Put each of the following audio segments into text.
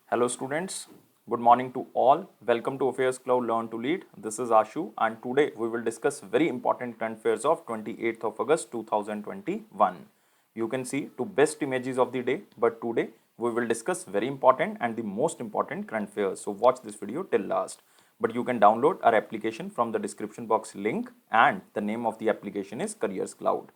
Hello students, good morning to all. Welcome to Affairs Cloud Learn to Lead. This is Ashu and today we will discuss very important current affairs of 28th of August 2021. You can see two best images of the day, but today we will discuss very important and the most important current affairs. So watch this video till last. But you can download our application from the description box link and the name of the application is Careers Cloud.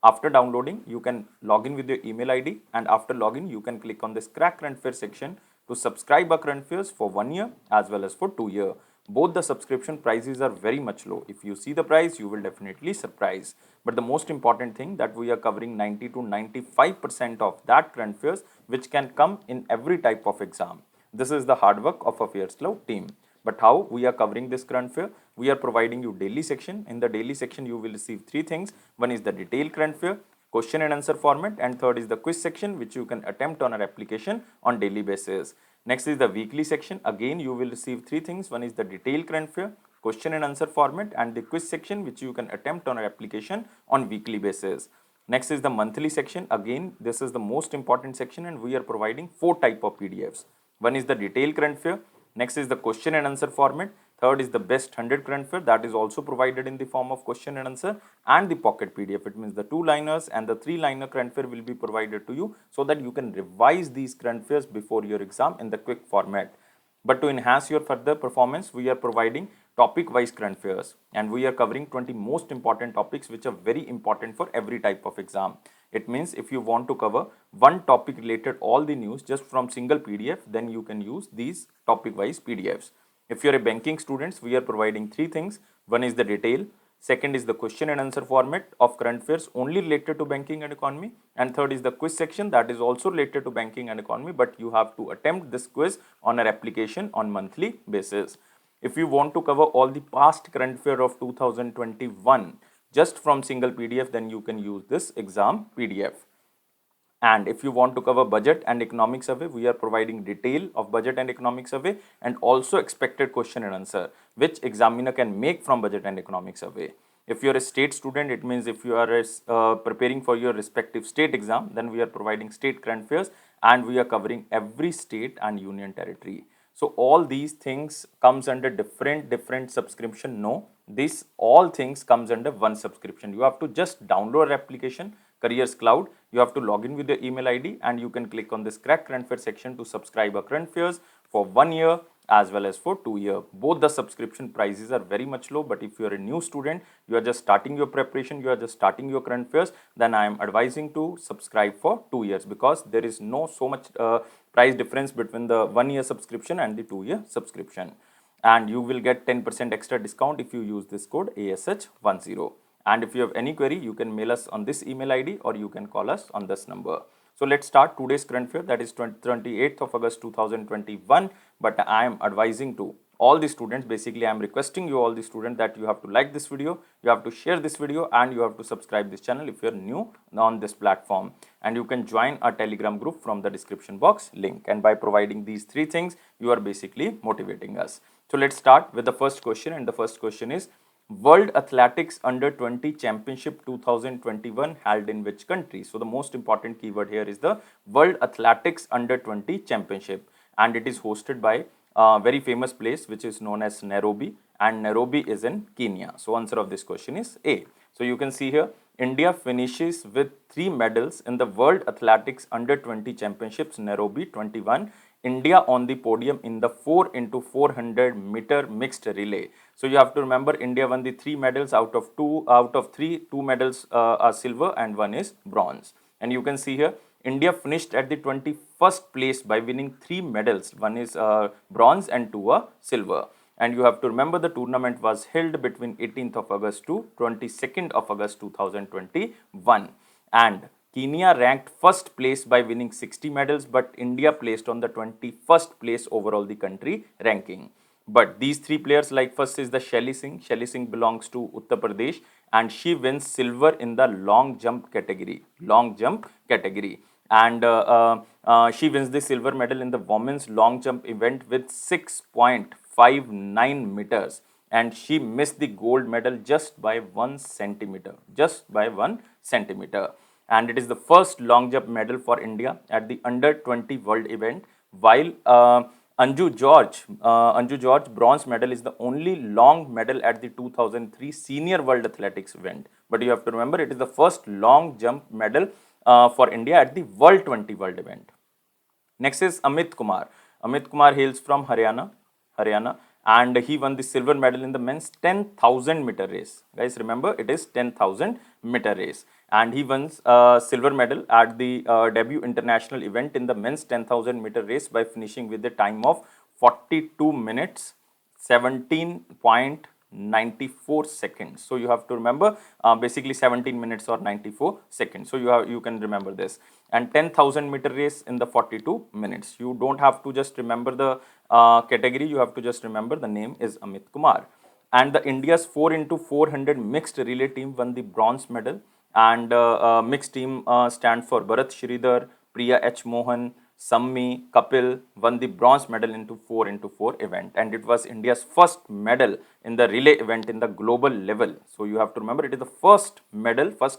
After downloading, you can log in with your email ID and after login, you can click on this crack current affairs section to subscribe our current affairs for 1 year as well as for 2 years. Both the subscription prices are very much low. If you see the price, you will definitely surprise. But the most important thing that we are covering 90 to 95% of that current affairs which can come in every type of exam. This is the hard work of Affairs Cloud team. But how we are covering this current affair? We are providing you daily section. In the daily section, you will receive three things. One is the detailed current affair, question and answer format, and third is the quiz section which you can attempt on our application on daily basis. Next is the weekly section. Again, you will receive three things. One is the detailed current affair, question and answer format, and the quiz section which you can attempt on our application on weekly basis. Next is the monthly section. Again, this is the most important section and we are providing four type of PDFs. One is the detailed current affair. Next is the question and answer format. Third is the best 100 current affair that is also provided in the form of question and answer and the pocket PDF. It means the 2-liners and the 3-liner current affair will be provided to you so that you can revise these current affairs before your exam in the quick format. But to enhance your further performance, we are providing topic-wise current affairs and we are covering 20 most important topics which are very important for every type of exam. It means if you want to cover one topic related all the news just from single PDF, then you can use these topic-wise PDFs. If you are a banking student, we are providing three things. One is the detail. Second is the question and answer format of current affairs only related to banking and economy. And third is the quiz section that is also related to banking and economy, but you have to attempt this quiz on our application on monthly basis. If you want to cover all the past current affair of 2021 just from single PDF, then you can use this exam PDF. And if you want to cover budget and economic survey, we are providing detail of budget and economic survey and also expected question and answer, which examiner can make from budget and economic survey. If you are a state student, it means if you are preparing for your respective state exam, then we are providing state current affairs and we are covering every state and union territory. So all these things comes under different subscription. No, this all things comes under one subscription. You have to just download our application Careers Cloud. You have to log in with your email ID and you can click on this crack current affair section to subscribe our current affairs for 1 year as well as for 2 years. Both the subscription prices are very much low, but if you are a new student, you are just starting your preparation, you are just starting your current affairs, then I am advising to subscribe for 2 years because there is no so much price difference between the 1 year subscription and the 2 year subscription. And you will get 10% extra discount if you use this code ASH10. And if you have any query, you can mail us on this email ID or you can call us on this number. So let's start today's current affair, that is 28th of August 2021. But I am advising to all the students, basically I am requesting you all the students that you have to like this video, you have to share this video and you have to subscribe this channel if you are new on this platform. And you can join our Telegram group from the description box link. And by providing these three things, you are basically motivating us. So let's start with the first question, and the first question is, World Athletics Under 20 Championship 2021 held in which country? So the most important keyword here is the World Athletics Under 20 Championship, and it is hosted by a very famous place which is known as Nairobi, and Nairobi is in Kenya. So answer of this question is A. So you can see here, India finishes with 3 medals in the World Athletics Under 20 Championships Nairobi 21. India on the podium in the 4x400 meter mixed relay. So you have to remember, India won the 3 medals out of 3. 2 medals are silver and 1 is bronze. And you can see here, India finished at the 21st place by winning 3 medals. 1 is bronze and 2 are silver. And you have to remember, the tournament was held between 18th of August to 22nd of August 2021. And Kenya ranked first place by winning 60 medals, but India placed on the 21st place overall the country ranking. But these 3 players, like first is the Shelly Singh. Shelly Singh belongs to Uttar Pradesh and she wins silver in the long jump category. And she wins the silver medal in the women's long jump event with 6.59 meters. And she missed the gold medal just by 1 centimeter. And it is the first long jump medal for India at the under 20 world event. while Anju George bronze medal is the only long medal at the 2003 Senior World Athletics event. But you have to remember it is the first long jump medal for India at the World 20 World event. Next is Amit Kumar. Amit Kumar hails from Haryana, and he won the silver medal in the men's 10,000 meter race. Guys, remember it is 10,000 meter race, and he won silver medal at the debut international event in the men's 10,000 meter race by finishing with a time of 42 minutes 17.94 seconds. So you have to remember basically 17 minutes or 94 seconds. So you can remember this. And 10,000 meter race in the 42 minutes. You don't have to just remember the category. You have to just remember the name is Amit Kumar. And the India's 4 into 400 mixed relay team won the bronze medal. And mixed team stand for Bharat Shridhar, Priya H. Mohan, Sammi, Kapil won the bronze medal into 4 into 4 event, and it was India's first medal in the relay event in the global level. So you have to remember it is the first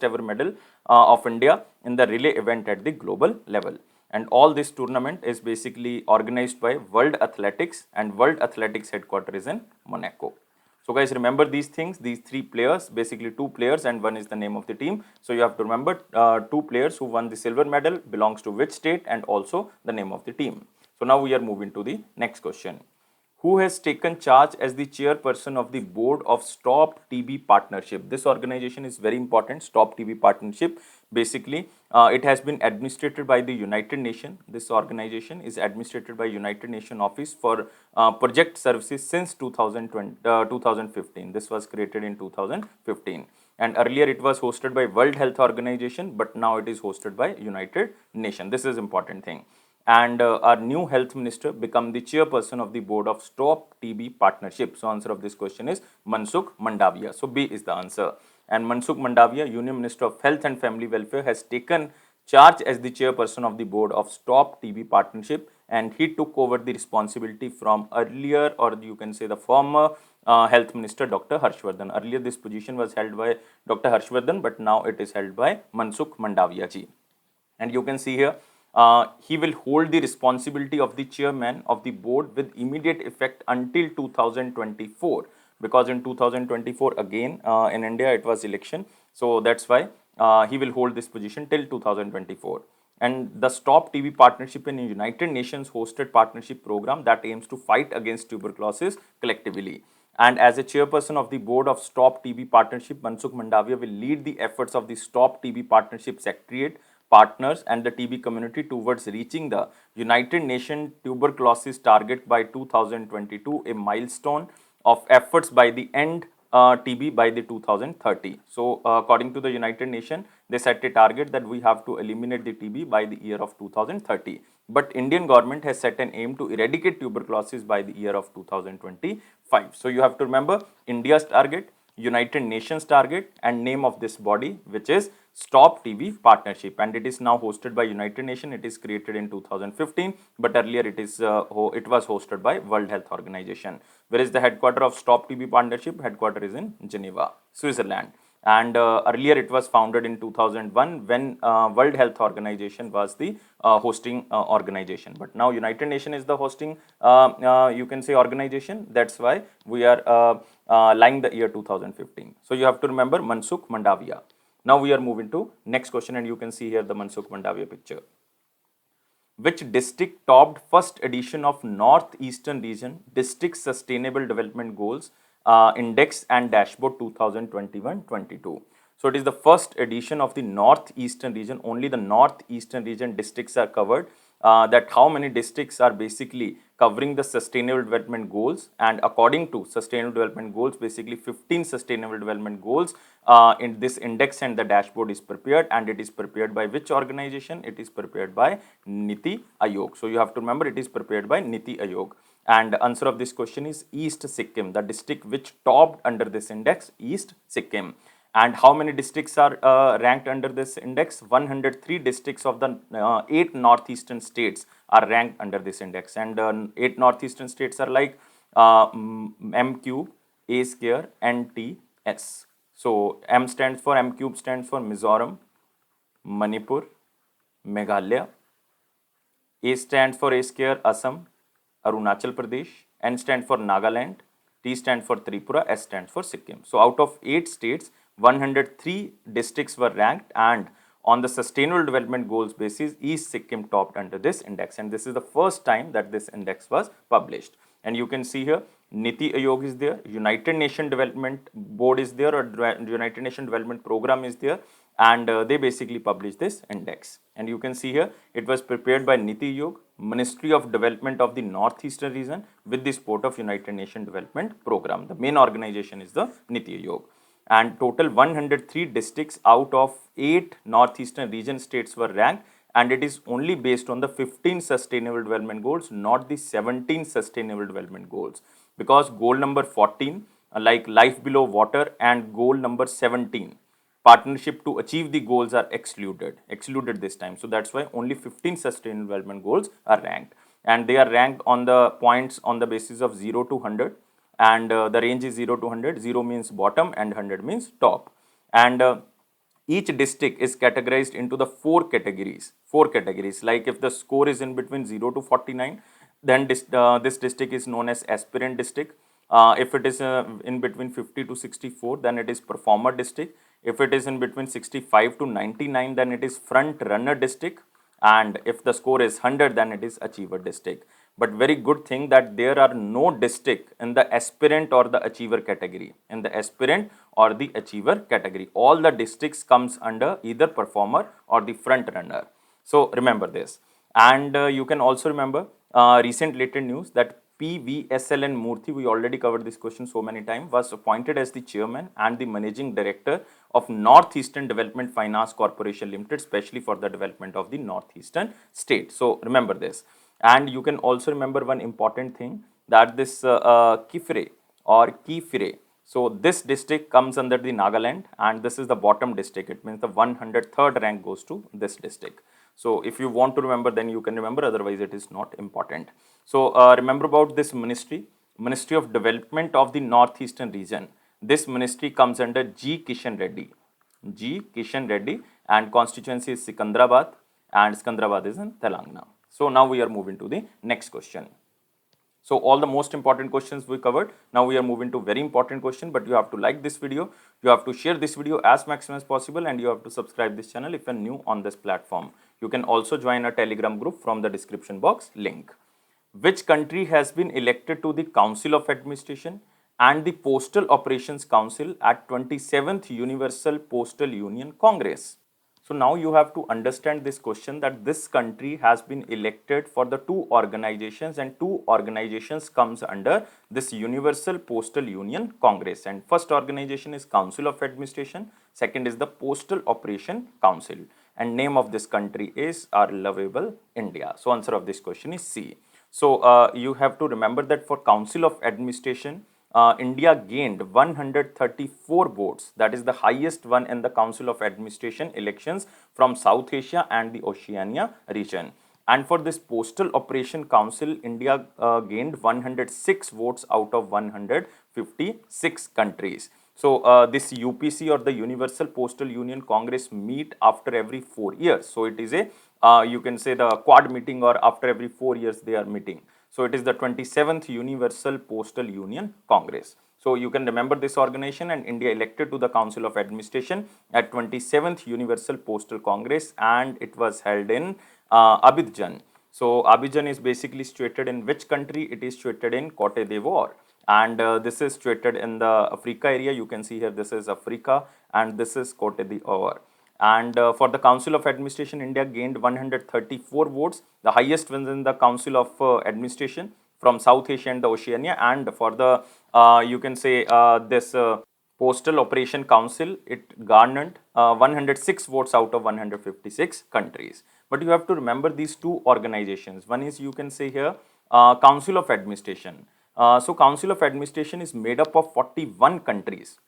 ever medal of India in the relay event at the global level. And all this tournament is basically organized by World Athletics, and World Athletics headquarters is in Monaco. So guys, remember these things, these three players, basically two players and one is the name of the team. So you have to remember two players who won the silver medal, belongs to which state, and also the name of the team. So now we are moving to the next question. Who has taken charge as the chairperson of the board of Stop TB Partnership? This organization is very important, Stop TB Partnership. Basically, it has been administered by the United Nations. This organization is administered by United Nations Office for Project Services since 2015. This was created in 2015. And earlier it was hosted by World Health Organization, but now it is hosted by United Nations. This is important thing. And our new health minister become the chairperson of the board of Stop TB Partnership. So answer of this question is Mansukh Mandavia. So B is the answer. And Mansukh Mandavia, Union Minister of Health and Family Welfare, has taken charge as the chairperson of the board of Stop TB Partnership, and he took over the responsibility from earlier, or you can say the former health minister Dr. Harshvardhan. Earlier this position was held by Dr. Harshvardhan, but now it is held by Mansukh Mandavia ji. And you can see here he will hold the responsibility of the chairman of the board with immediate effect until 2024, because in 2024 again in India it was election, so that's why he will hold this position till 2024. And the Stop TB Partnership in United Nations hosted partnership program that aims to fight against tuberculosis collectively. And as a chairperson of the board of Stop TB Partnership, Mansukh Mandavia will lead the efforts of the Stop TB Partnership Secretariat, partners and the TB community towards reaching the United Nations tuberculosis target by 2022, a milestone of efforts by the end TB by the 2030. So according to the United Nations, they set a target that we have to eliminate the TB by the year of 2030. But Indian government has set an aim to eradicate tuberculosis by the year of 2025. So you have to remember India's target, United Nations target, and name of this body, which is Stop TB Partnership, and it is now hosted by United Nations. It is created in 2015, but earlier it was hosted by World Health Organization. Where is the headquarter of Stop TB Partnership? Headquarter is in Geneva, Switzerland. And earlier it was founded in 2001 when World Health Organization was the hosting organization. But now United Nations is the hosting, you can say, organization. That's why we are lying the year 2015. So you have to remember Mansukh Mandavia. Now we are moving to next question, and you can see here the Mansukh Mandavia picture. Which district topped first edition of Northeastern Region District Sustainable Development Goals Index and Dashboard 2021-22? So it is the first edition of the Northeastern Region. Only the Northeastern Region districts are covered. That how many districts are basically covering the sustainable development goals, and according to sustainable development goals, basically 15 sustainable development goals in this index and the dashboard is prepared, and it is prepared by which organization? It is prepared by Niti Aayog. So you have to remember it is prepared by Niti Aayog. And the answer of this question is East Sikkim, the district which topped under this index, East Sikkim. And how many districts are ranked under this index? 103 districts of the 8 northeastern states are ranked under this index. And 8 northeastern states are like M cube, A square, N T S. So M cube stands for Mizoram, Manipur, Meghalaya, A stands for A square, Assam, Arunachal Pradesh, N stands for Nagaland, T stands for Tripura, S stands for Sikkim. So out of 8 states, 103 districts were ranked, and on the Sustainable Development Goals basis, East Sikkim topped under this index, and this is the first time that this index was published. And you can see here, Niti Aayog is there, United Nations Development Board is there, or United Nations Development Program is there, and they basically publish this index. And you can see here, it was prepared by Niti Aayog, Ministry of Development of the Northeastern region, with the support of United Nations Development Program. The main organization is the Niti Aayog. And total 103 districts out of 8 northeastern region states were ranked, and it is only based on the 15 sustainable development goals, not the 17 sustainable development goals, because goal number 14, like life below water, and goal number 17, partnership to achieve the goals, are excluded this time. So that's why only 15 sustainable development goals are ranked, and they are ranked on the points on the basis of 0 to 100, and the range is 0 to 100. 0 means bottom and 100 means top. And each district is categorized into the four categories. Like if the score is in between 0 to 49, then this district is known as aspirant district. If it is in between 50 to 64, then it is performer district. If it is in between 65 to 99, then it is front runner district. And if the score is 100, then it is achiever district. But very good thing that there are no district in the aspirant or the achiever category. In the aspirant or the achiever category, all the districts comes under either performer or the front runner. So remember this. And you can also remember recent related news that PVSLN Murthy, we already covered this question so many times, was appointed as the chairman and the managing director of Northeastern Development Finance Corporation Limited, especially for the development of the northeastern state. So remember this. And you can also remember one important thing, that this Kifre or Kifire, so this district comes under the Nagaland, and this is the bottom district. It means the 103rd rank goes to this district. So if you want to remember, then you can remember, otherwise it is not important. So remember about this Ministry of Development of the Northeastern region. This ministry comes under G. Kishan Reddy, and constituency is Sikandrabad, and Sikandrabad is in Telangana. So now we are moving to the next question. So all the most important questions we covered. Now we are moving to very important question, but you have to like this video, you have to share this video as maximum as possible, and you have to subscribe this channel if you are new on this platform. You can also join a Telegram group from the description box link. Which country has been elected to the Council of Administration and the Postal Operations Council at 27th Universal Postal Union Congress? So now you have to understand this question, that this country has been elected for the two organizations, and two organizations comes under this Universal Postal Union Congress. And first organization is Council of Administration, second is the Postal Operation Council, and name of this country is our lovable India. So answer of this question is C. So you have to remember that for Council of Administration, India gained 134 votes. That is the highest one in the Council of Administration elections from South Asia and the Oceania region. And for this Postal Operation Council, India gained 106 votes out of 156 countries. So this UPC, or the Universal Postal Union Congress, meet after every 4 years. So it is a you can say the quad meeting, or after every 4 years they are meeting. So it is the 27th Universal Postal Union Congress. So you can remember this organization, and India elected to the Council of Administration at 27th Universal Postal Congress, and it was held in Abidjan. So Abidjan is basically situated in which country? It is situated in Cote d'Ivoire, and this is situated in the Africa area. You can see here, this is Africa and this is Cote d'Ivoire. And for the Council of Administration, India gained 134 votes, the highest ones in the Council of Administration from South Asia and the Oceania. And for the you can say this Postal Operation Council, it garnered 106 votes out of 156 countries. But you have to remember these two organizations. One is, you can say here, Council of Administration. So Council of Administration is made up of 41 countries,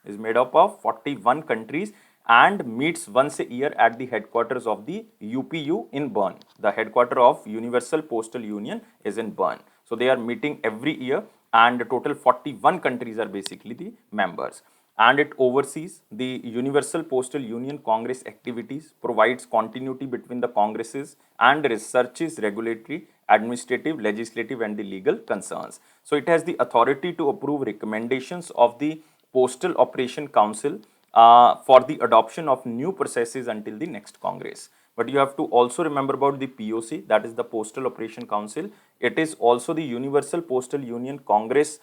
and meets once a year at the headquarters of the UPU in Bern. The headquarters of Universal Postal Union is in Bern. So they are meeting every year, and total 41 countries are basically the members. and it oversees the Universal Postal Union Congress activities, provides continuity between the congresses, and researches regulatory, administrative, legislative, and the legal concerns. So it has the authority to approve recommendations of the Postal Operation Council for the adoption of new processes until the next Congress. But you have to also remember about the POC, that is the Postal Operation Council. It is also the Universal Postal Union Congress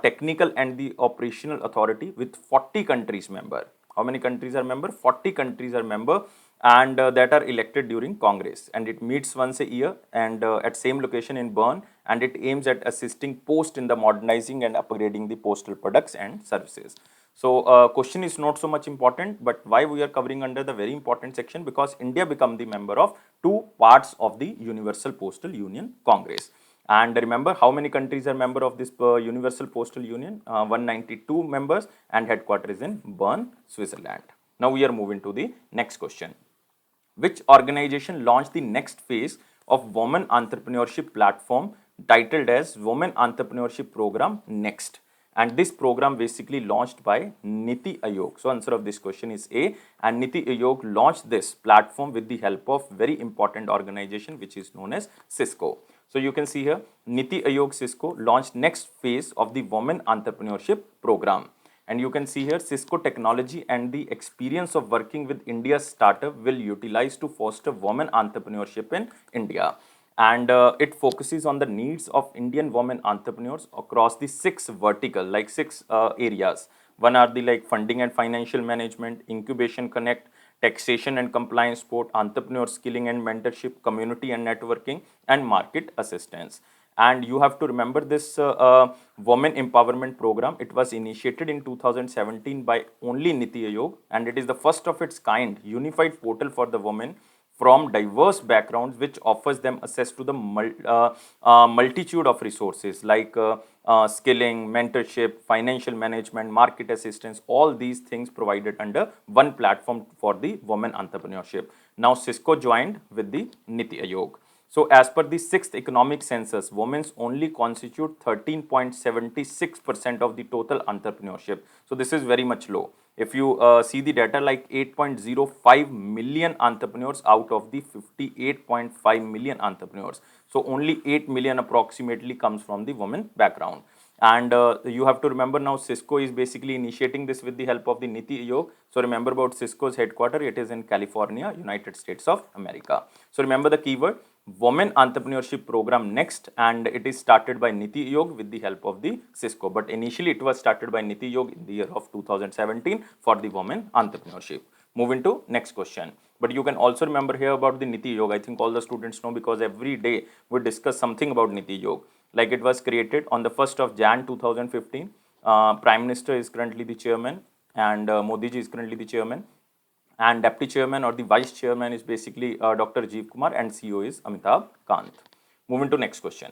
technical and the operational authority with 40 countries member. How many countries are member? 40 countries are member, and that are elected during Congress, and it meets once a year and at same location in Bern, and it aims at assisting post in the modernizing and upgrading the postal products and services. So question is not so much important, but why we are covering under the very important section? Because India become the member of two parts of the Universal Postal Union Congress. And remember how many countries are member of this Universal Postal Union? 192 members, and headquarters in Bern, Switzerland. Now we are moving to the next question. Which organization launched the next phase of Women Entrepreneurship Platform titled as Women Entrepreneurship Program Next? And this program basically launched by Niti Aayog. So answer of this question is A, and Niti Aayog launched this platform with the help of very important organization which is known as Cisco. So you can see here Niti Aayog Cisco launched next phase of the Women Entrepreneurship Program. And you can see here Cisco technology and the experience of working with India's startup will utilize to foster women entrepreneurship in India. And it focuses on the needs of Indian women entrepreneurs across the six vertical, like six areas. One are the like funding and financial management, incubation connect, taxation and compliance support, entrepreneur skilling and mentorship, community and networking, and market assistance. And you have to remember this women empowerment program. It was initiated in 2017 by only Niti Aayog, and it is the first of its kind unified portal for the women from diverse backgrounds, which offers them access to the multitude of resources like skilling, mentorship, financial management, market assistance, all these things provided under one platform for the women entrepreneurship. Now Cisco joined with the Niti Aayog. So as per the 6th economic census, women only constitute 13.76% of the total entrepreneurship. So this is very much low. If you see the data, like 8.05 million entrepreneurs out of the 58.5 million entrepreneurs. So only 8 million approximately comes from the women background. And you have to remember now Cisco is basically initiating this with the help of the Niti Aayog. So remember about Cisco's headquarters, it is in California, United States of America. So remember the keyword Women Entrepreneurship Program Next, and it is started by Niti Aayog with the help of the Cisco. But initially it was started by Niti Aayog in the year of 2017 for the women entrepreneurship. Moving to next question. But you can also remember here about the Niti Aayog. I think all the students know because every day we discuss something about Niti Aayog. Like it was created on the 1st of Jan 2015. Prime Minister is currently the chairman, and Modi ji is currently the chairman. And deputy chairman or the vice chairman is basically Dr. Jeev Kumar, and CEO is Amitabh Kant. Moving to next question.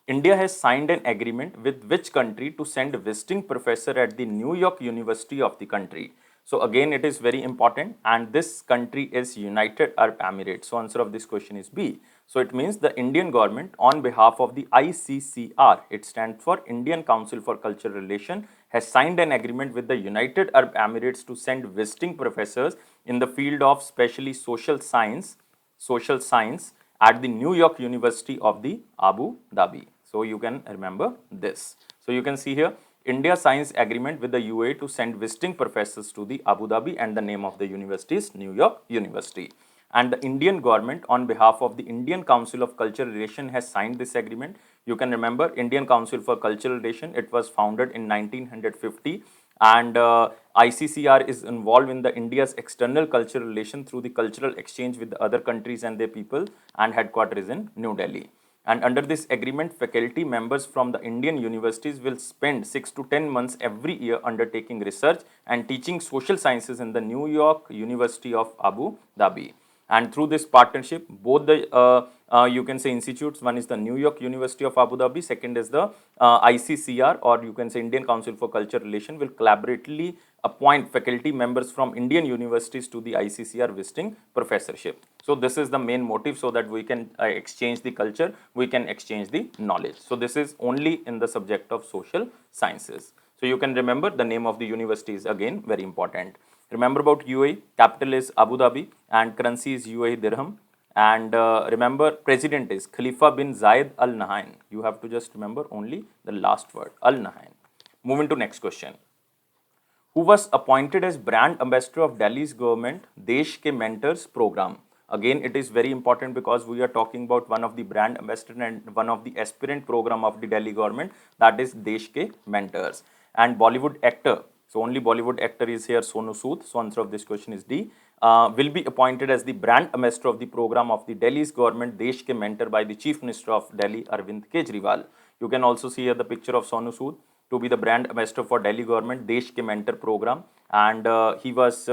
India has signed an agreement with which country to send a visiting professor at the New York University of the country? So again, it is very important, and this country is United Arab Emirates. So answer of this question is B. So it means the Indian government on behalf of the ICCR, it stands for Indian Council for Cultural Relations, has signed an agreement with the United Arab Emirates to send visiting professors in the field of specially social science at the New York University of the Abu Dhabi. So you can remember this. So you can see here India signs agreement with the UAE to send visiting professors to the Abu Dhabi, and the name of the university is New York University. And the Indian government on behalf of the Indian Council of Cultural Relations has signed this agreement. You can remember Indian Council for Cultural Relations, it was founded in 1950, and ICCR is involved in the India's external cultural relation through the cultural exchange with the other countries and their people, and headquarters is in New Delhi. And under this agreement, faculty members from the Indian universities will spend 6 to 10 months every year undertaking research and teaching social sciences in the New York University of Abu Dhabi. And through this partnership, both the you can say institutes, one is the New York University of Abu Dhabi, second is the ICCR, or you can say Indian Council for Cultural Relations, will collaboratively appoint faculty members from Indian universities to the ICCR visiting professorship. So this is the main motive, so that we can exchange the culture, we can exchange the knowledge. So this is only in the subject of social sciences. So you can remember the name of the university is again very important. Remember about UAE, capital is Abu Dhabi and currency is UAE dirham. And remember, president is Khalifa bin Zayed Al Nahyan. You have to just remember only the last word, Al Nahyan. Moving to next question. Who was appointed as brand ambassador of Delhi's government Desh Ke Mentors program? Again, it is very important because we are talking about one of the brand ambassador and one of the aspirant program of the Delhi government, that is Desh Ke Mentors. And Bollywood actor, so only Bollywood actor is here, Sonu Sood. So answer of this question is D. Will be appointed as the brand ambassador of the program of the Delhi's government Desh Ke Mentor by the Chief Minister of Delhi Arvind Kejriwal. You can also see here the picture of Sonu Sood to be the brand ambassador for Delhi government Desh Ke Mentor program, and he was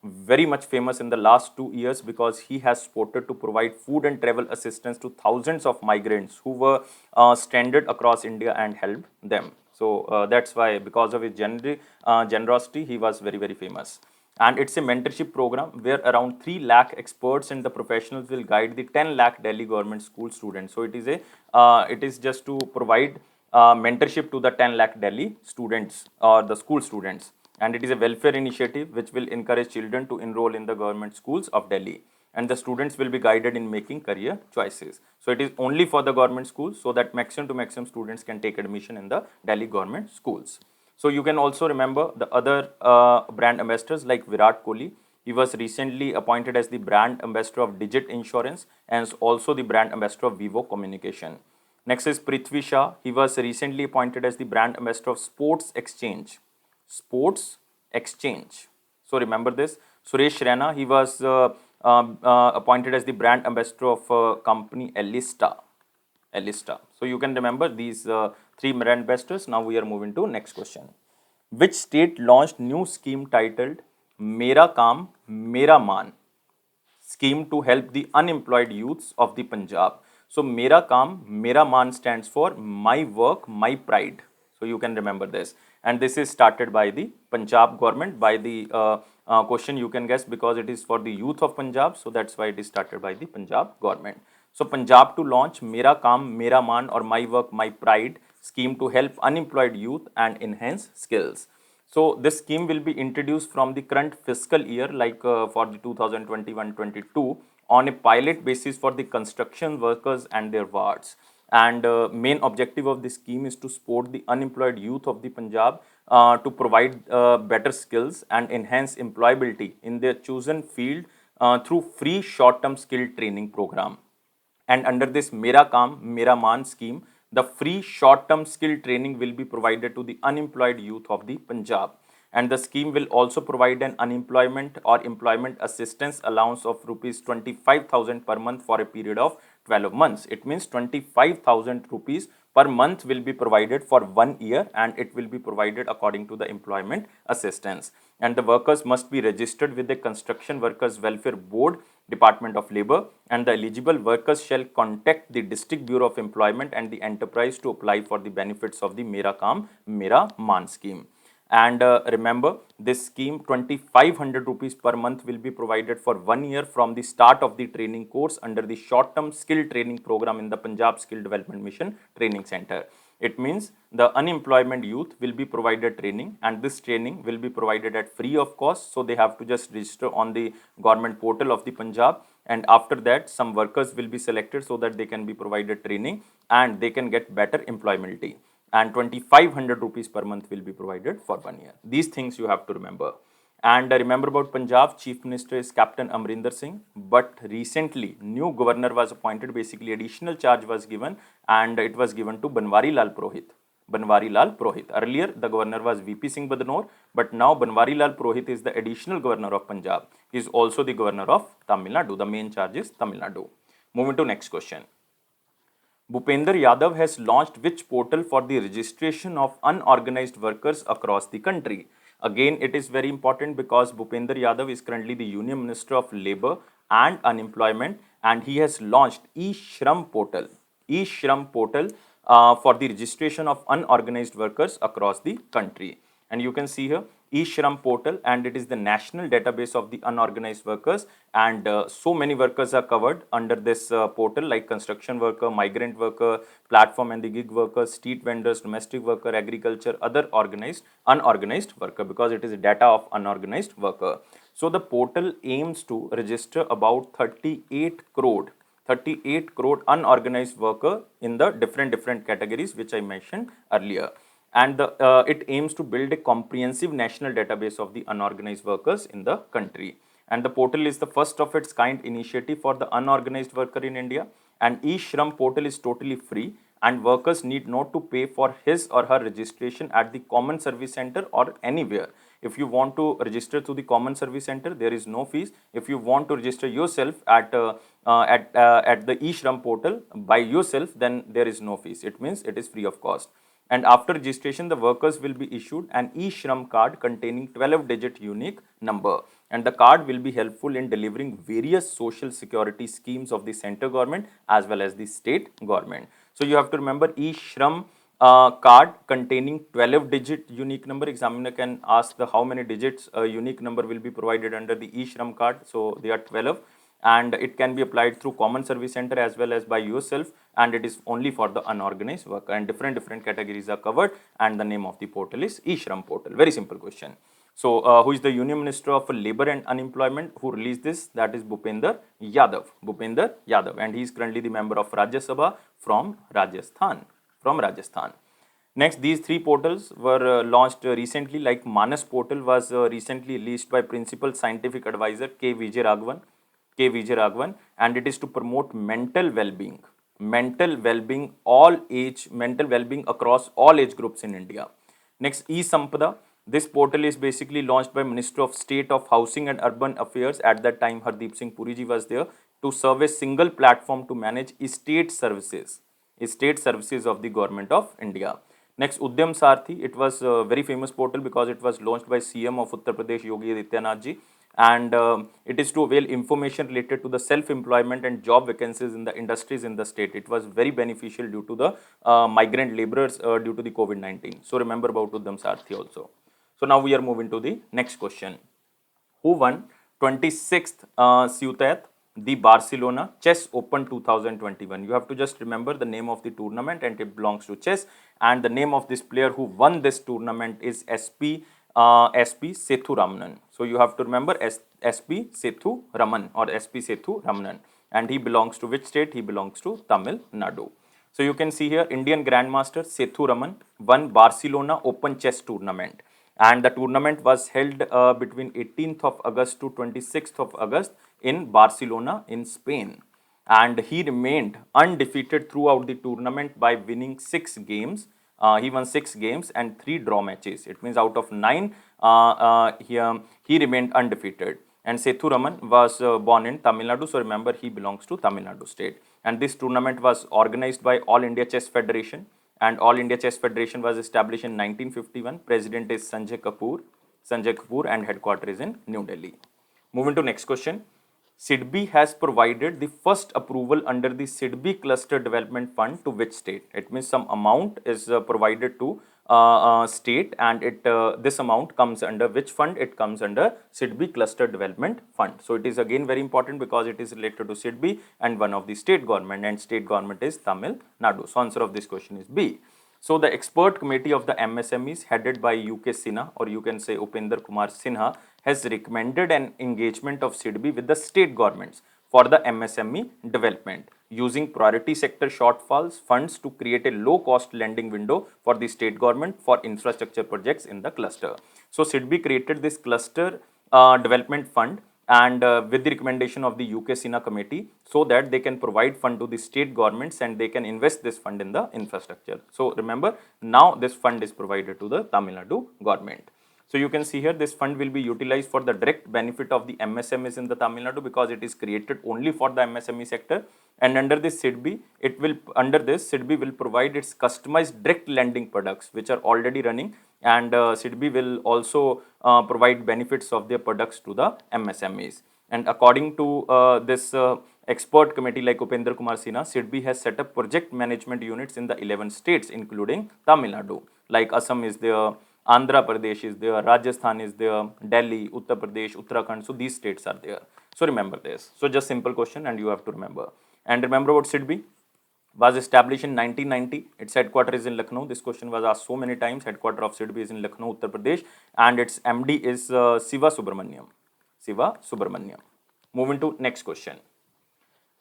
very much famous in the last 2 years because he has supported to provide food and travel assistance to thousands of migrants who were stranded across India and helped them. So that's why, because of his generosity, he was very famous. And it's a mentorship program where around 3 lakh experts and the professionals will guide the 10 lakh Delhi government school students. So it is just to provide mentorship to the 10 lakh Delhi students or the school students. And it is a welfare initiative which will encourage children to enroll in the government schools of Delhi. And the students will be guided in making career choices. So it is only for the government schools, so that maximum to maximum students can take admission in the Delhi government schools. So you can also remember the other brand ambassadors like Virat Kohli. He was recently appointed as the brand ambassador of Digit Insurance and is also the brand ambassador of Vivo Communication. Next is Prithvi Shah. He was recently appointed as the brand ambassador of Sports Exchange. Sports Exchange. So remember this. Suresh Raina, he was appointed as the brand ambassador of company Elista. So you can remember these 3 brand ambassadors. Now we are moving to next question. Which state launched new scheme titled Mera Kaam Mera Maan scheme to help the unemployed youths of the Punjab? So Mera Kaam Mera Maan stands for my work, my pride. So you can remember this. And this is started by the Punjab government. By the question you can guess, because it is for the youth of Punjab. So that's why it is started by the Punjab government. So Punjab to launch Mera Kaam Mera Maan or My Work My Pride scheme to help unemployed youth and enhance skills. So this scheme will be introduced from the current fiscal year, like for the 2021-22, on a pilot basis for the construction workers and their wards. And main objective of this scheme is to support the unemployed youth of the Punjab to provide better skills and enhance employability in their chosen field through free short-term skill training program. And under this Mera Kaam Mera Maan scheme, the free short-term skill training will be provided to the unemployed youth of the Punjab. And the scheme will also provide an unemployment or employment assistance allowance of rupees 25,000 per month for a period of 12 months. It means 25,000 rupees per month will be provided for 1 year, and it will be provided according to the employment assistance. And the workers must be registered with the Construction Workers Welfare Board, Department of Labour, and the eligible workers shall contact the District Bureau of Employment and the enterprise to apply for the benefits of the Mera Kaam Mera Maan scheme. And remember, this scheme 2500 rupees per month will be provided for 1 year from the start of the training course under the short-term skill training program in the Punjab Skill Development Mission Training Center. It means the unemployment youth will be provided training, and this training will be provided at free of cost. So they have to just register on the government portal of the Punjab, and after that some workers will be selected so that they can be provided training and they can get better employability. And 2500 rupees per month will be provided for 1 year. These things you have to remember. And remember about Punjab, Chief Minister is Captain Amrinder Singh, but recently new governor was appointed. Basically additional charge was given, and it was given to Banwari Lal Purohit. Banwari Lal Purohit. Earlier the governor was VP Singh Badnoor, but now Banwari Lal Purohit is the additional governor of Punjab. He is also the governor of Tamil Nadu. The main charge is Tamil Nadu. Moving to next question. Bhupender Yadav has launched which portal for the registration of unorganized workers across the country? Again, it is very important because Bhupender Yadav is currently the Union Minister of Labour and Unemployment, and he has launched eShram portal. eShram portal for the registration of unorganized workers across the country. And you can see here e-Shram portal, and it is the national database of the unorganized workers, and so many workers are covered under this portal, like construction worker, migrant worker, platform and the gig workers, street vendors, domestic worker, agriculture, other organized, unorganized worker, because it is data of unorganized worker. So the portal aims to register about 38 crore unorganized worker in the different categories which I mentioned earlier. And it aims to build a comprehensive national database of the unorganized workers in the country. And the portal is the first of its kind initiative for the unorganized worker in India. And e-Shram portal is totally free, and workers need not to pay for his or her registration at the common service center or anywhere. If you want to register to the common service center, there is no fees. If you want to register yourself at the e-Shram portal by yourself, then there is no fees. It means it is free of cost. And after registration, the workers will be issued an e-Shram card containing 12-digit unique number. And the card will be helpful in delivering various social security schemes of the center government as well as the state government. So you have to remember e-Shram card containing 12-digit unique number. Examiner can ask the how many digits unique number will be provided under the e-Shram card. So they are 12, and it can be applied through common service center as well as by yourself, and it is only for the unorganized worker, and different categories are covered, and the name of the portal is e-Shram portal. Very simple question. So who is the Union Minister of Labour and Unemployment who released this? That is Bhupender Yadav. Bhupender Yadav, and he is currently the member of Rajya Sabha from Rajasthan. Next, these three portals were launched recently. Like Manas portal was recently released by Principal Scientific Advisor K. Vijay Raghavan, and it is to promote mental well-being, mental well-being across all age groups in India. Next, e-Sampada. This portal is basically launched by Minister of State of Housing and Urban Affairs. At that time, Hardeep Singh Puri ji was there, to serve a single platform to manage estate services of the government of India. Next, Udyam Sarthi. It was a very famous portal because it was launched by CM of Uttar Pradesh, Yogi Adityanath ji, and it is to avail information related to the self-employment and job vacancies in the industries in the state. It was very beneficial due to the migrant laborers due to the COVID-19. So remember about Udyam Sarthi also. So now we are moving to the next question. Who won 26th Ciutat the Barcelona Chess Open 2021? You have to just remember the name of the tournament, and it belongs to chess. And the name of this player who won this tournament is SP Sethu Ramanan. So you have to remember SP Sethu Raman or SP Sethu Ramanan. And he belongs to which state? He belongs to Tamil Nadu. So you can see here Indian Grandmaster Sethu Raman won Barcelona Open Chess Tournament. And the tournament was held between 18th of August to 26th of August in Barcelona in Spain. And he remained undefeated throughout the tournament by winning 6 games. He won 6 games and 3 draw matches. It means out of 9, he remained undefeated. And Sethu Raman was born in Tamil Nadu, so remember he belongs to Tamil Nadu state. And this tournament was organized by All India Chess Federation. And All India Chess Federation was established in 1951. President is Sanjay Kapoor, and headquarters is in New Delhi. Moving to next question. SIDBI has provided the first approval under the SIDBI Cluster Development Fund to which state? It means some amount is provided to state, and this amount comes under which fund? It comes under SIDBI Cluster Development Fund. So it is again very important because it is related to SIDBI and one of the state government, and state government is Tamil Nadu. So answer of this question is B. So the expert committee of the MSMEs headed by UK Sinha, or you can say Upender Kumar Sinha, has recommended an engagement of SIDBI with the state governments for the MSME development using priority sector shortfalls funds to create a low cost lending window for the state government for infrastructure projects in the cluster. So SIDBI created this cluster development fund, and with the recommendation of the UK Sinha committee, so that they can provide fund to the state governments and they can invest this fund in the infrastructure. So remember, now this fund is provided to the Tamil Nadu government. So you can see here this fund will be utilized for the direct benefit of the MSMEs in the Tamil Nadu because it is created only for the MSME sector. And under this SIDBI, SIDBI will provide its customized direct lending products which are already running, and SIDBI will also provide benefits of their products to the MSMEs. And according to this expert committee like Upender Kumar Sinha, SIDBI has set up project management units in the 11 states including Tamil Nadu. Like Assam is there, Andhra Pradesh is there, Rajasthan is there, Delhi, Uttar Pradesh, Uttarakhand. So these states are there. So remember this. So just simple question and you have to remember. And remember what SIDBI was established in 1990. Its headquarters is in Lucknow. This question was asked so many times. Headquarters of SIDBI is in Lucknow, Uttar Pradesh, and its MD is Siva Subramaniam. Siva Subramaniam. Moving to next question.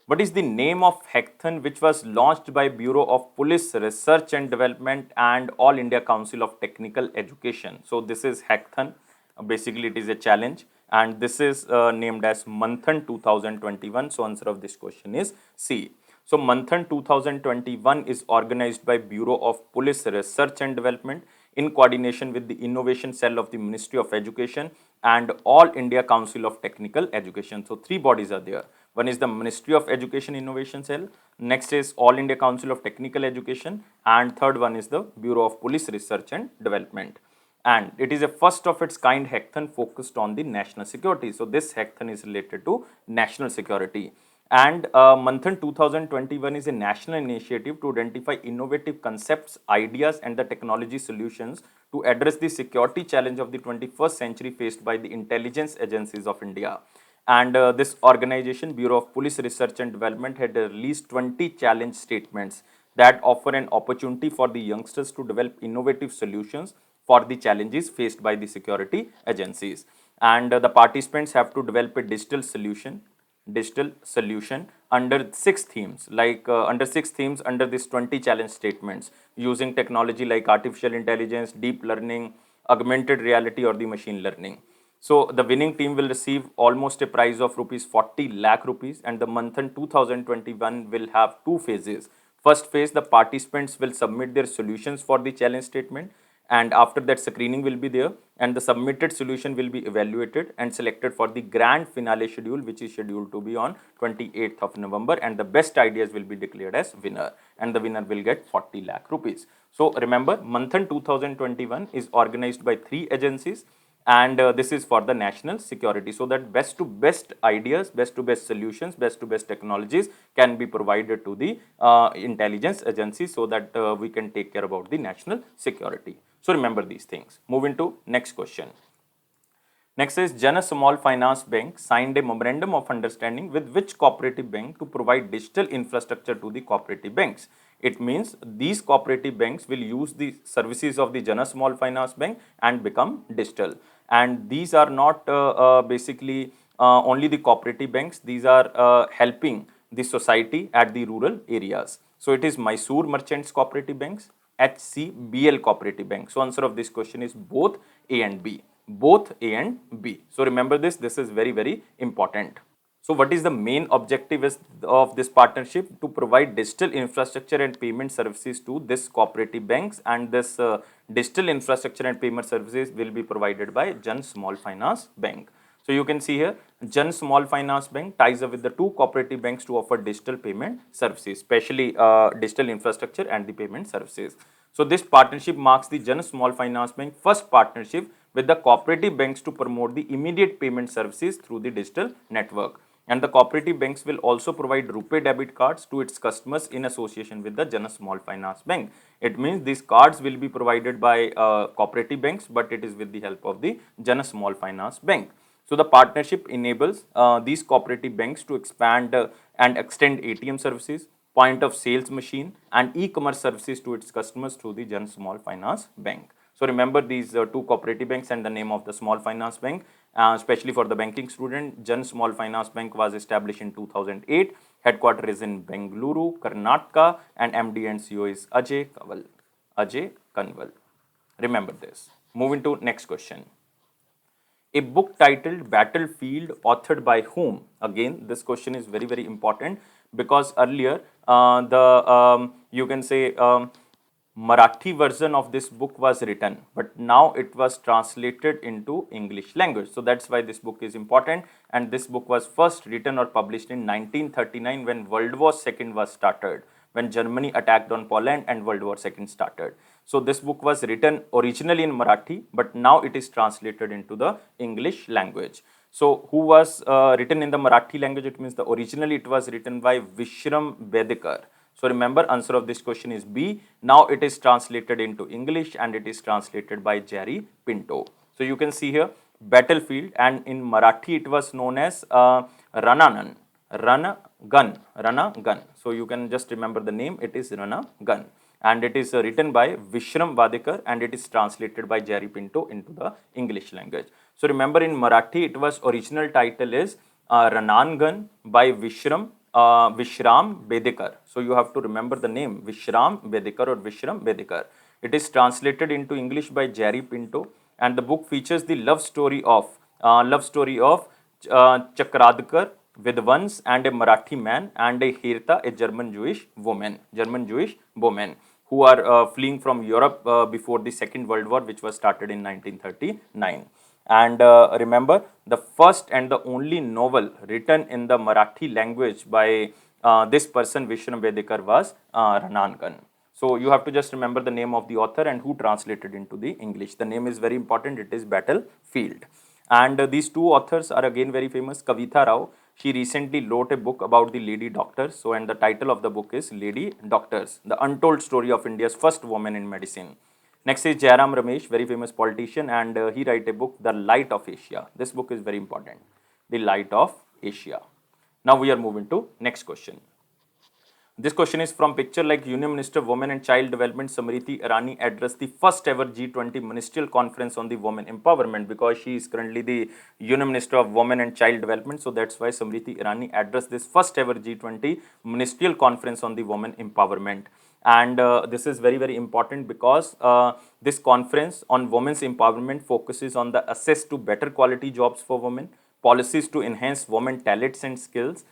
What is the name of hackathon which was launched by Bureau of Police Research and Development and All India Council of Technical Education? So this is hackathon. Basically, it is a challenge, and this is named as Manthan 2021. So answer of this question is C. So Manthan 2021 is organized by Bureau of Police Research and Development in coordination with the Innovation Cell of the Ministry of Education and All India Council of Technical Education. So three bodies are there. One is the Ministry of Education Innovation Cell, next is All India Council of Technical Education, and third one is the Bureau of Police Research and Development. And it is a first of its kind hackathon focused on the national security. So this hackathon is related to national security. And Manthan 2021 is a national initiative to identify innovative concepts, ideas, and the technology solutions to address the security challenge of the 21st century faced by the intelligence agencies of India. And this organization, Bureau of Police Research and Development, had released 20 challenge statements that offer an opportunity for the youngsters to develop innovative solutions for the challenges faced by the security agencies. And the participants have to develop a digital solution under 6 themes, like under this 20 challenge statements, using technology like artificial intelligence, deep learning, augmented reality, or the machine learning. So the winning team will receive almost a prize of rupees 40 lakh rupees, and the Manthan 2021 will have two phases. First phase, the participants will submit their solutions for the challenge statement, and after that screening will be there, and the submitted solution will be evaluated and selected for the grand finale schedule, which is scheduled to be on 28th of November, and the best ideas will be declared as winner, and the winner will get 40 lakh rupees. So remember, Manthan 2021 is organized by 3 agencies, and this is for the national security, so that best to best ideas, best to best solutions, best to best technologies can be provided to the intelligence agencies, so that we can take care about the national security. So remember these things. Moving to next question. Next is Jana Small Finance Bank signed a memorandum of understanding with which cooperative bank to provide digital infrastructure to the cooperative banks. It means these cooperative banks will use the services of the Jana Small Finance Bank and become digital. And these are not basically only the cooperative banks, these are helping the society at the rural areas. So it is Mysore Merchants Cooperative Banks, HCBL Cooperative Bank. So answer of this question is both A and B. Both A and B. So remember this is very, very important. So what is the main objective of this partnership? To provide digital infrastructure and payment services to this cooperative banks, and this digital infrastructure and payment services will be provided by Jan Small Finance Bank. So you can see here, Jan Small Finance Bank ties up with the 2 cooperative banks to offer digital payment services, especially digital infrastructure and the payment services. So this partnership marks the Jan Small Finance Bank first partnership with the cooperative banks to promote the immediate payment services through the digital network. And the cooperative banks will also provide RuPay debit cards to its customers in association with the Jana Small Finance Bank. It means these cards will be provided by cooperative banks, but it is with the help of the Jana Small Finance Bank. So the partnership enables these cooperative banks to expand and extend ATM services, point of sales machine, and e-commerce services to its customers through the Jan Small Finance Bank. So remember these 2 cooperative banks and the name of the small finance bank, especially for the banking student. Jan Small Finance Bank was established in 2008. Headquarters is in Bengaluru, Karnataka, and MD and CEO is Ajay Kanwal. Ajay Kanwal. Remember this. Moving to next question. A book titled Battlefield, authored by whom? Again, this question is very, very important, because earlier you can say Marathi version of this book was written, but now it was translated into English language. So that's why this book is important. And this book was first written or published in 1939 when World War II was started, when Germany attacked on Poland and World War II started. So this book was written originally in Marathi, but now it is translated into the English language. So who was written in the Marathi language? It means originally it was written by Vishram Bedekar. So remember, answer of this question is B. Now it is translated into English and it is translated by Jerry Pinto. So you can see here battlefield, and in Marathi it was known as Rananan, Rana Gun, Rana Gun. So you can just remember the name, it is Rana Gun. And it is written by Vishram Vadekar and it is translated by Jerry Pinto into the English language. So remember, in Marathi it was original title is Ranangan by Vishram Bedekar. So you have to remember the name Vishram Bedekar or Vishram Bedekar. It is translated into English by Jerry Pinto, and the book features the love story of Chakradkar Vidvans and a Marathi man and a Hirta, a German Jewish woman, who are fleeing from Europe before the Second World War, which was started in 1939. And remember, the first and the only novel written in the Marathi language by this person, Vishnu Bedekar, was Ranangan. So you have to just remember the name of the author and who translated into the English. The name is very important. It is Battlefield. And these two authors are again very famous. Kavitha Rao, she recently wrote a book about the lady doctors. So, and the title of the book is Lady Doctors, the untold story of India's first woman in medicine. Next is Jairam Ramesh, very famous politician, and he wrote a book, The Light of Asia. This book is very important, The Light of Asia. Now we are moving to next question. This question is from picture like Union Minister of Women and Child Development Samriti Irani addressed the first ever G20 Ministerial Conference on the Women Empowerment, because she is currently the Union Minister of Women and Child Development. So that's why Samriti Irani addressed this first ever G20 Ministerial Conference on the Women Empowerment. And this is very, very important because this conference on women's empowerment focuses on the access to better quality jobs for women, policies to enhance women talents and skills,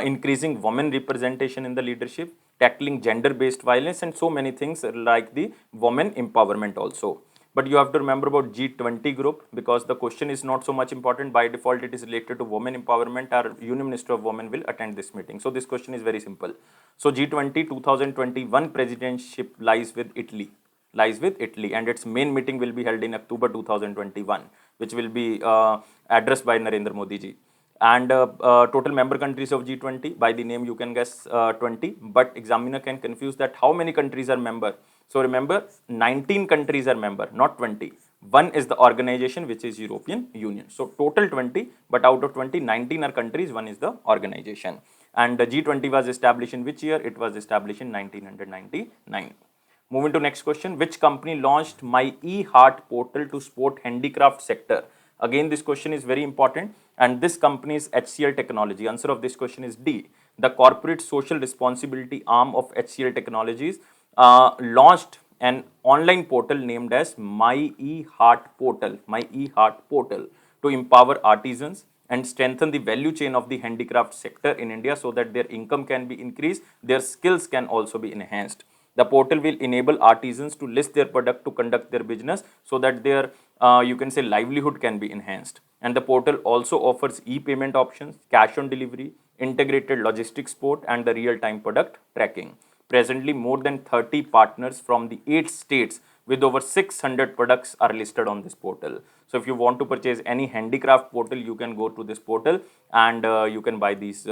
increasing women representation in the leadership, tackling gender-based violence, and so many things like the women empowerment also. But you have to remember about G20 group, because the question is not so much important. By default, it is related to women empowerment. Our Union Minister of Women will attend this meeting. So this question is very simple. So G20 2021 presidentship lies with Italy, and its main meeting will be held in October 2021, which will be addressed by Narendra Modi ji. And total member countries of G20, by the name you can guess 20, but examiner can confuse that how many countries are member. So remember, 19 countries are member, not 20. One is the organization, which is European Union. So total 20, but out of 20, 19 are countries, one is the organization. And the G20 was established in which year? It was established in 1999. Moving to next question, which company launched My eHeart portal to support handicraft sector? Again, this question is very important, and this company is HCL Technology. Answer of this question is D. The corporate social responsibility arm of HCL Technologies launched an online portal named as My eHeart portal to empower artisans and strengthen the value chain of the handicraft sector in India, so that their income can be increased, their skills can also be enhanced. The portal will enable artisans to list their product to conduct their business, so that their you can say livelihood can be enhanced. And the portal also offers e-payment options, cash on delivery, integrated logistics support, and the real-time product tracking. Presently, more than 30 partners from the 8 states with over 600 products are listed on this portal. So if you want to purchase any handicraft portal, you can go to this portal and you can buy these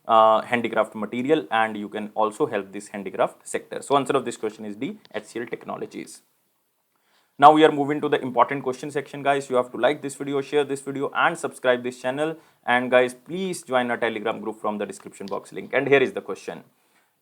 handicraft material, and you can also help this handicraft sector. So answer of this question is D, HCL Technologies. Now we are moving to the important question section, guys. You have to like this video, share this video, and subscribe this channel. And guys, please join our Telegram group from the description box link. And here is the question.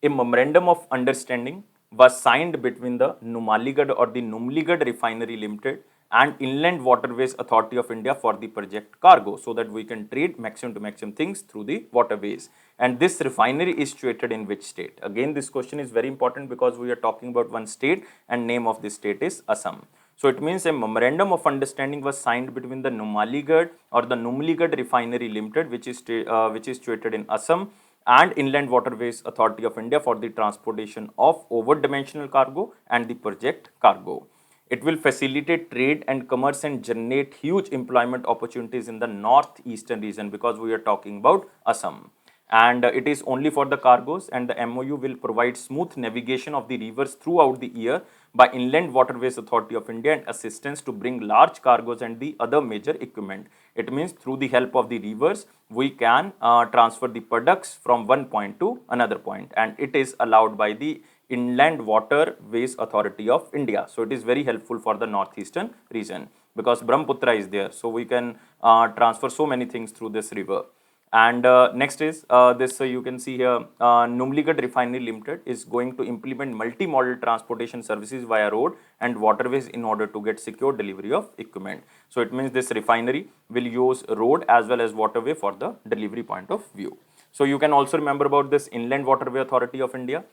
A memorandum of understanding was signed between the Numaligarh or the Numligarh Refinery Limited and Inland Waterways Authority of India for the project cargo, so that we can trade maximum to maximum things through the waterways. And this refinery is situated in which state? Again, this question is very important because we are talking about one state, and name of this state is Assam. So it means a memorandum of understanding was signed between the Numaligarh or the Numligarh Refinery Limited, which is situated in Assam, and Inland Waterways Authority of India for the transportation of over-dimensional cargo and the project cargo. It will facilitate trade and commerce and generate huge employment opportunities in the northeastern region, because we are talking about Assam. and it is only for the cargoes, and the MOU will provide smooth navigation of the rivers throughout the year by Inland Waterways Authority of India and assistance to bring large cargoes and the other major equipment. It means through the help of the rivers, we can transfer the products from one point to another point, and it is allowed by the Inland Waterways Authority of India. So it is very helpful for the northeastern region because Brahmaputra is there. So we can transfer so many things through this river. And next is this, you can see here, Numligarh Refinery Limited is going to implement multi-modal transportation services via road and waterways in order to get secure delivery of equipment. So it means this refinery will use road as well as waterway for the delivery point of view. So you can also remember about this Inland Waterway Authority of India.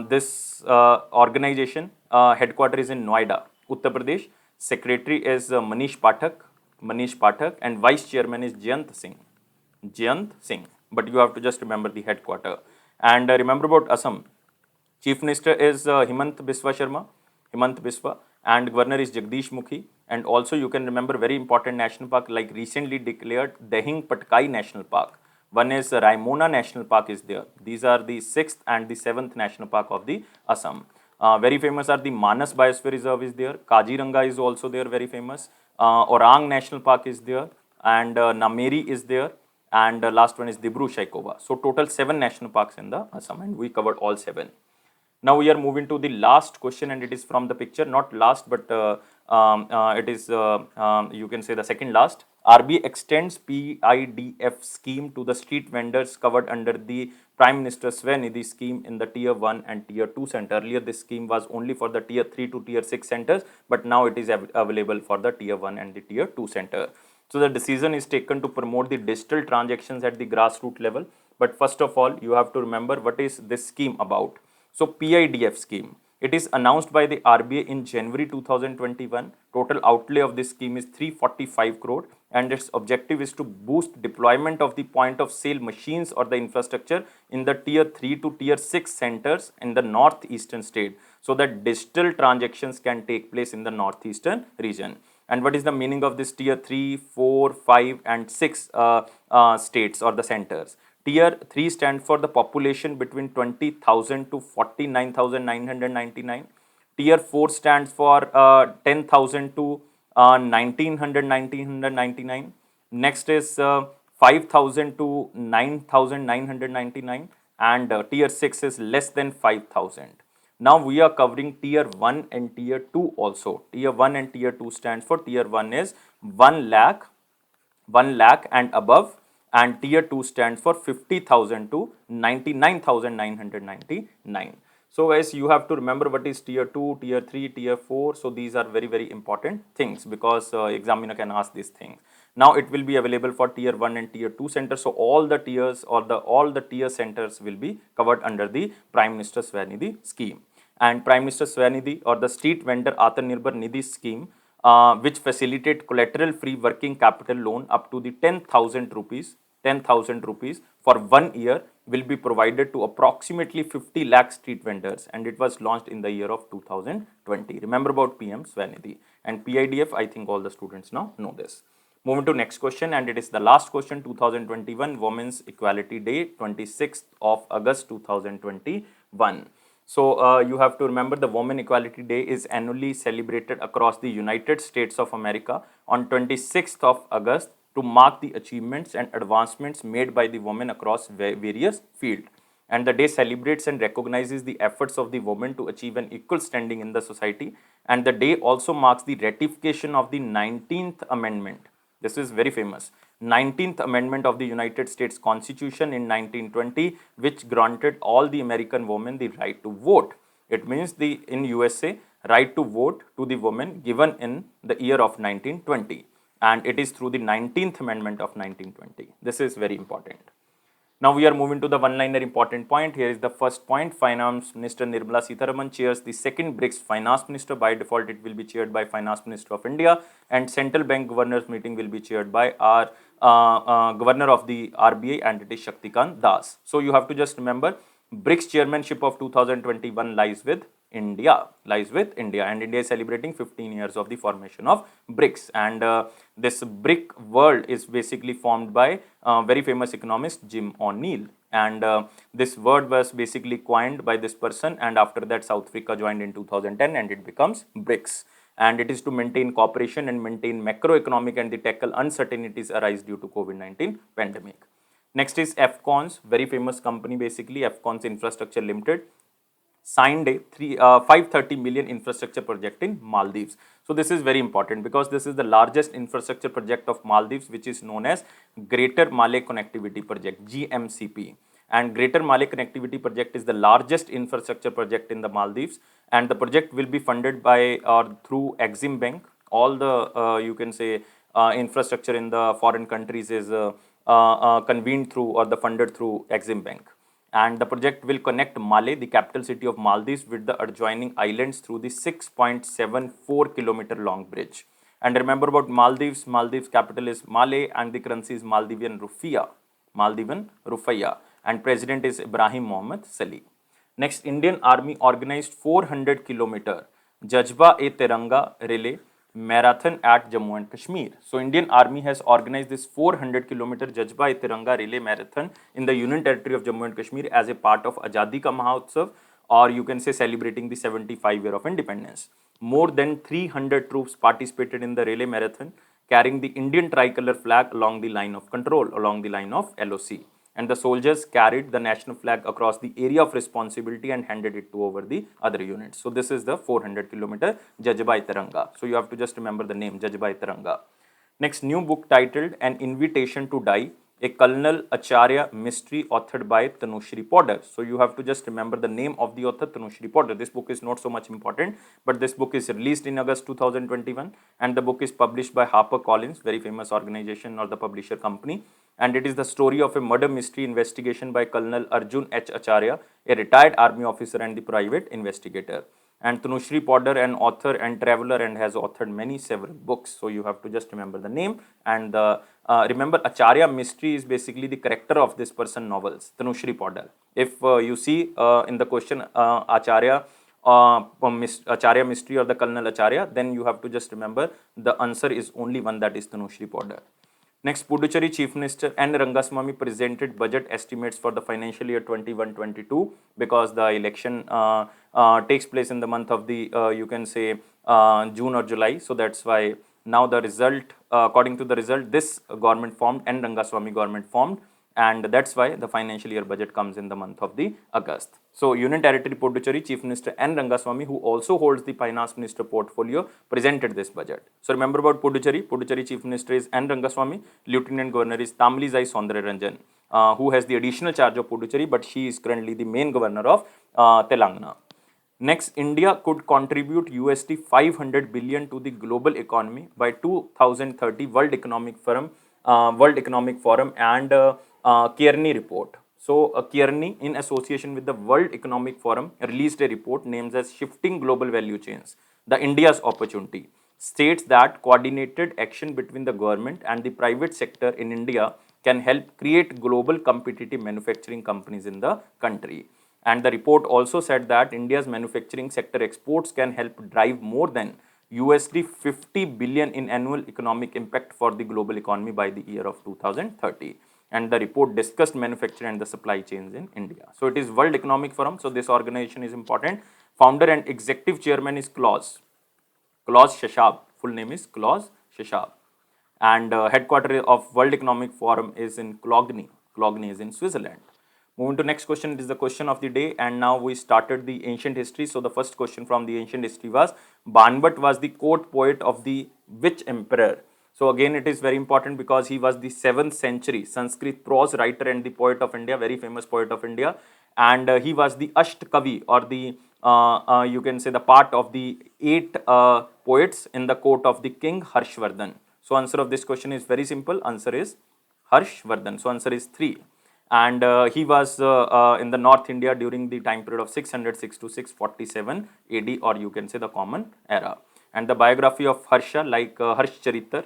This organization headquarters is in Noida, Uttar Pradesh. Secretary is Manish Pathak, and Vice Chairman is Jayant Singh, but you have to just remember the headquarter. And remember about Assam. Chief Minister is Himant Biswa, and Governor is Jagdish Mukhi. And also you can remember very important national park like recently declared Dehing Patkai National Park. One is Raimona National Park is there. These are the 6th and the 7th National Park of the Assam. Very famous are the Manas Biosphere Reserve is there. Kaziranga is also there, very famous. Orang National Park is there, and Nameri is there, and last one is Dibru Saikova. So total 7 national parks in the Assam, and we covered all 7. Now we are moving to the last question, and it is from the picture, not last, but it is you can say the second last. RBI extends PIDF scheme to the street vendors covered under the Prime Minister Swanidhi scheme in the Tier 1 and Tier 2 center. Earlier this scheme was only for the Tier 3 to Tier 6 centers, but now it is available for the Tier 1 and the Tier 2 center. So the decision is taken to promote the digital transactions at the grassroots level. But first of all, you have to remember what is this scheme about. So PIDF scheme, it is announced by the RBI in January 2021. Total outlay of this scheme is 345 crore, and its objective is to boost deployment of the point of sale machines or the infrastructure in the Tier 3 to Tier 6 centers in the northeastern state, so that digital transactions can take place in the northeastern region. And what is the meaning of this Tier 3, 4, 5 and 6 states or the centers? Tier 3 stands for the population between 20,000 to 49,999. Tier 4 stands for 10,000 to 1999. Next is 5,000 to 9,999, and Tier 6 is less than 5,000. Now we are covering Tier 1 and Tier 2 also. Tier 1 and Tier 2 stands for Tier 1 is 1 lakh and above, and Tier 2 stands for 50,000 to 99,999. So guys, you have to remember what is Tier 2, Tier 3, Tier 4. So these are very, very important things because examiner can ask these things. Now it will be available for Tier 1 and Tier 2 centers. So all the tiers or all the tier centers will be covered under the Prime Minister Swanidhi scheme. And Prime Minister Swanidhi or the Street Vendor Atmanirbhar Nidhi scheme, which facilitate collateral free working capital loan up to the 10,000 rupees for 1 year, will be provided to approximately 50 lakh street vendors, and it was launched in the year of 2020. Remember about PM Swanidhi. And PIDF, I think all the students now know this. Moving to next question, and it is the last question. 2021 Women's Equality Day, 26th of August 2021. So you have to remember the Women Equality Day is annually celebrated across the United States of America on 26th of August to mark the achievements and advancements made by the women across various fields. And the day celebrates and recognizes the efforts of the women to achieve an equal standing in the society. And the day also marks the ratification of the 19th Amendment. This is very famous. 19th Amendment of the United States Constitution in 1920, which granted all the American women the right to vote. It means in USA, right to vote to the women given in the year of 1920. And it is through the 19th Amendment of 1920. This is very important. Now we are moving to the one-liner important point. Here is the first point. Finance Minister Nirmala Sitharaman chairs the second BRICS Finance Minister. By default, it will be chaired by Finance Minister of India, and Central Bank Governors meeting will be chaired by our Governor of the RBI, and it is Shaktikant Das. So you have to just remember, BRICS chairmanship of 2021 lies with India, lies with India, and India is celebrating 15 years of the formation of BRICS. And this BRIC world is basically formed by very famous economist Jim O'Neill. And this word was basically coined by this person, and after that South Africa joined in 2010 and it becomes BRICS. And it is to maintain cooperation and maintain macroeconomic and the tackle uncertainties arise due to COVID-19 pandemic. Next is Afcons, very famous company basically, Afcons Infrastructure Limited, signed a 530 million infrastructure project in Maldives. So this is very important because this is the largest infrastructure project of Maldives, which is known as Greater Malay Connectivity Project, GMCP. And Greater Malay Connectivity Project is the largest infrastructure project in the Maldives, and the project will be funded by or through Exim Bank. All the you can say infrastructure in the foreign countries is convened through or the funded through Exim Bank. And the project will connect Malé, the capital city of Maldives, with the adjoining islands through the 6.74-kilometer long bridge. And remember about Maldives, Maldives capital is Malé and the currency is Maldivian Rufiya, and president is Ibrahim Mohammed Salih. Next, Indian Army organized 400-kilometer Jazba-e-Tiranga relay marathon at Jammu and Kashmir. So Indian Army has organized this 400-kilometer Jazba-e-Tiranga relay marathon in the Union Territory of Jammu and Kashmir as a part of Azadi Ka Mahotsav, or you can say celebrating the 75 year of independence. More than 300 troops participated in the relay marathon, carrying the Indian tricolor flag along the line of control, along the line of LOC. And the soldiers carried the national flag across the area of responsibility and handed it to over the other units. So this is the 400-kilometer Jazba-e-Tiranga. So you have to just remember the name, Jazba-e-Tiranga. Next, new book titled An Invitation to Die, a Colonel Acharya mystery, authored by Tanushri Poddar. So you have to just remember the name of the author, Tanushri Poddar. This book is not so much important, but this book is released in August 2021, and the book is published by HarperCollins, very famous organization or the publisher company. And it is the story of a murder mystery investigation by Colonel Arjun H. Acharya, a retired army officer and the private investigator. And Tanushri Poddar, an author and traveler, and has authored several books. So you have to just remember the name. And remember, Acharya mystery is basically the character of this person novels, Tanushri Poddar. If you see in the question Acharya mystery or the Colonel Acharya, then you have to just remember the answer is only one, that is Tanushri Poddar. Next, Puducherry Chief Minister N. Rangaswamy presented budget estimates for the financial year 21-22 because the election takes place in the month of the you can say June or July. So that's why now the result, according to the result, this government formed, N. Rangaswamy government formed, and that's why the financial year budget comes in the month of the August. So Union Territory Puducherry Chief Minister N. Rangaswamy, who also holds the Finance Minister portfolio, presented this budget. So remember about Puducherry. Puducherry Chief Minister is N. Rangaswamy. Lieutenant Governor is Tamilizai Soundararajan, who has the additional charge of Puducherry, but she is currently the main governor of Telangana. Next, India could contribute USD 500 billion to the global economy by 2030 World Economic Forum and Kearney report. So Kearney, in association with the World Economic Forum, released a report named as Shifting Global Value Chains, the India's Opportunity, states that coordinated action between the government and the private sector in India can help create global competitive manufacturing companies in the country. And the report also said that India's manufacturing sector exports can help drive more than USD 50 billion in annual economic impact for the global economy by the year of 2030. And the report discussed manufacturing and the supply chains in India. So it is World Economic Forum. So this organization is important. Founder and executive chairman is Klaus Schwab. Full name is Klaus Schwab. And headquarters of World Economic Forum is in Cologne. Cologne is in Switzerland. Moving to next question, it is the question of the day, and now we started the ancient history. So the first question from the ancient history was, Banbat was the court poet of the which emperor? So again, it is very important because he was the 7th century Sanskrit prose writer and the poet of India, very famous poet of India. And he was the Ashtkavi, or the you can say the part of the 8 poets in the court of the king Harshvardhan. So answer of this question is very simple. Answer is Harshvardhan. So answer is 3. And he was in the North India during the time period of 606 to 647 AD, or you can say the Common Era. And the biography of Harsha, like Harshcharitar,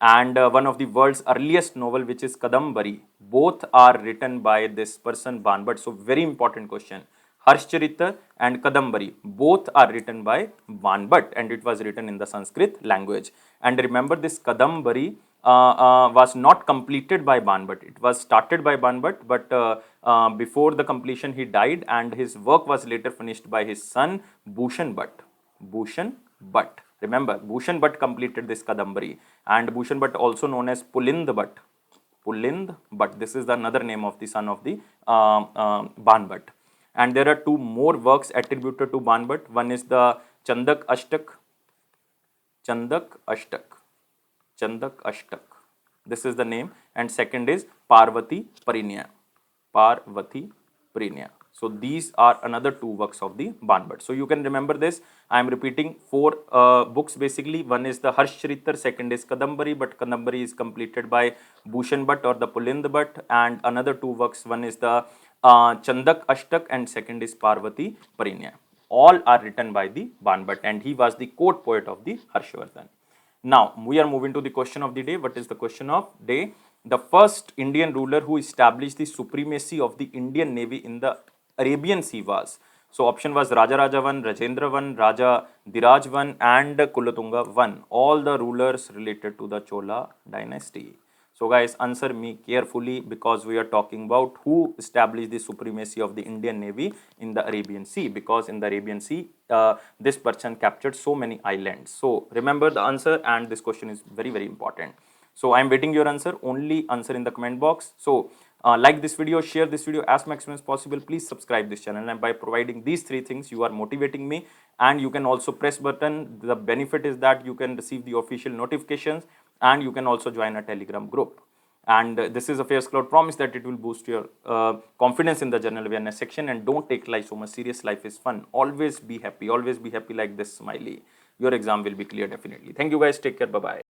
and one of the world's earliest novel, which is Kadambari, both are written by this person Banbat. So very important question. Harshcharitar and Kadambari both are written by Banbhat, and it was written in the Sanskrit language. And remember, this Kadambari was not completed by Banbhat. It was started by Banbhat, but before the completion he died, and his work was later finished by his son Bhushan Bhatt. Bhushan Bhatt. Remember, Bhushan Bhatt completed this Kadambari, and Bhushan Bhatt also known as Pulind Bhatt. Pulind Bhatt. This is the another name of the son of the Banbhat. And there are two more works attributed to Banbhat. One is the Chandak Ashtak. Chandak Ashtak. Chandak Ashtak. This is the name. And second is Parvati Parinya. Parvati Parinya. So these are another two works of the Banbhat. So you can remember this. I am repeating four books basically. One is the Harshcharitar, second is Kadambari, but Kadambari is completed by Bhushan Bhatt or the Pulind Bhatt, and another two works. One is the Chandak Ashtak and second is Parvati Parinya. All are written by the Banbhat, and he was the court poet of the Harshvardhan. Now we are moving to the question of the day. What is the question of day? The first Indian ruler who established the supremacy of the Indian Navy in the Arabian Sea was. So option was Rajaraja I, Rajendra I, Raja Dhiraj I and Kulatunga I. All the rulers related to the Chola dynasty. So guys, answer me carefully, because we are talking about who established the supremacy of the Indian Navy in the Arabian Sea, because in the Arabian Sea this person captured so many islands. So remember the answer, and this question is very, very important. So I am waiting your answer. Only answer in the comment box. So like this video, share this video as maximum as possible. Please subscribe this channel, and by providing these three things you are motivating me. And you can also press button. The benefit is that you can receive the official notifications, and you can also join a Telegram group. And this is Affairs Cloud. Promise that it will boost your confidence in the general awareness section. And don't take life so much serious. Life is fun. Always be happy. Always be happy like this smiley. Your exam will be clear definitely. Thank you guys. Take care. Bye bye.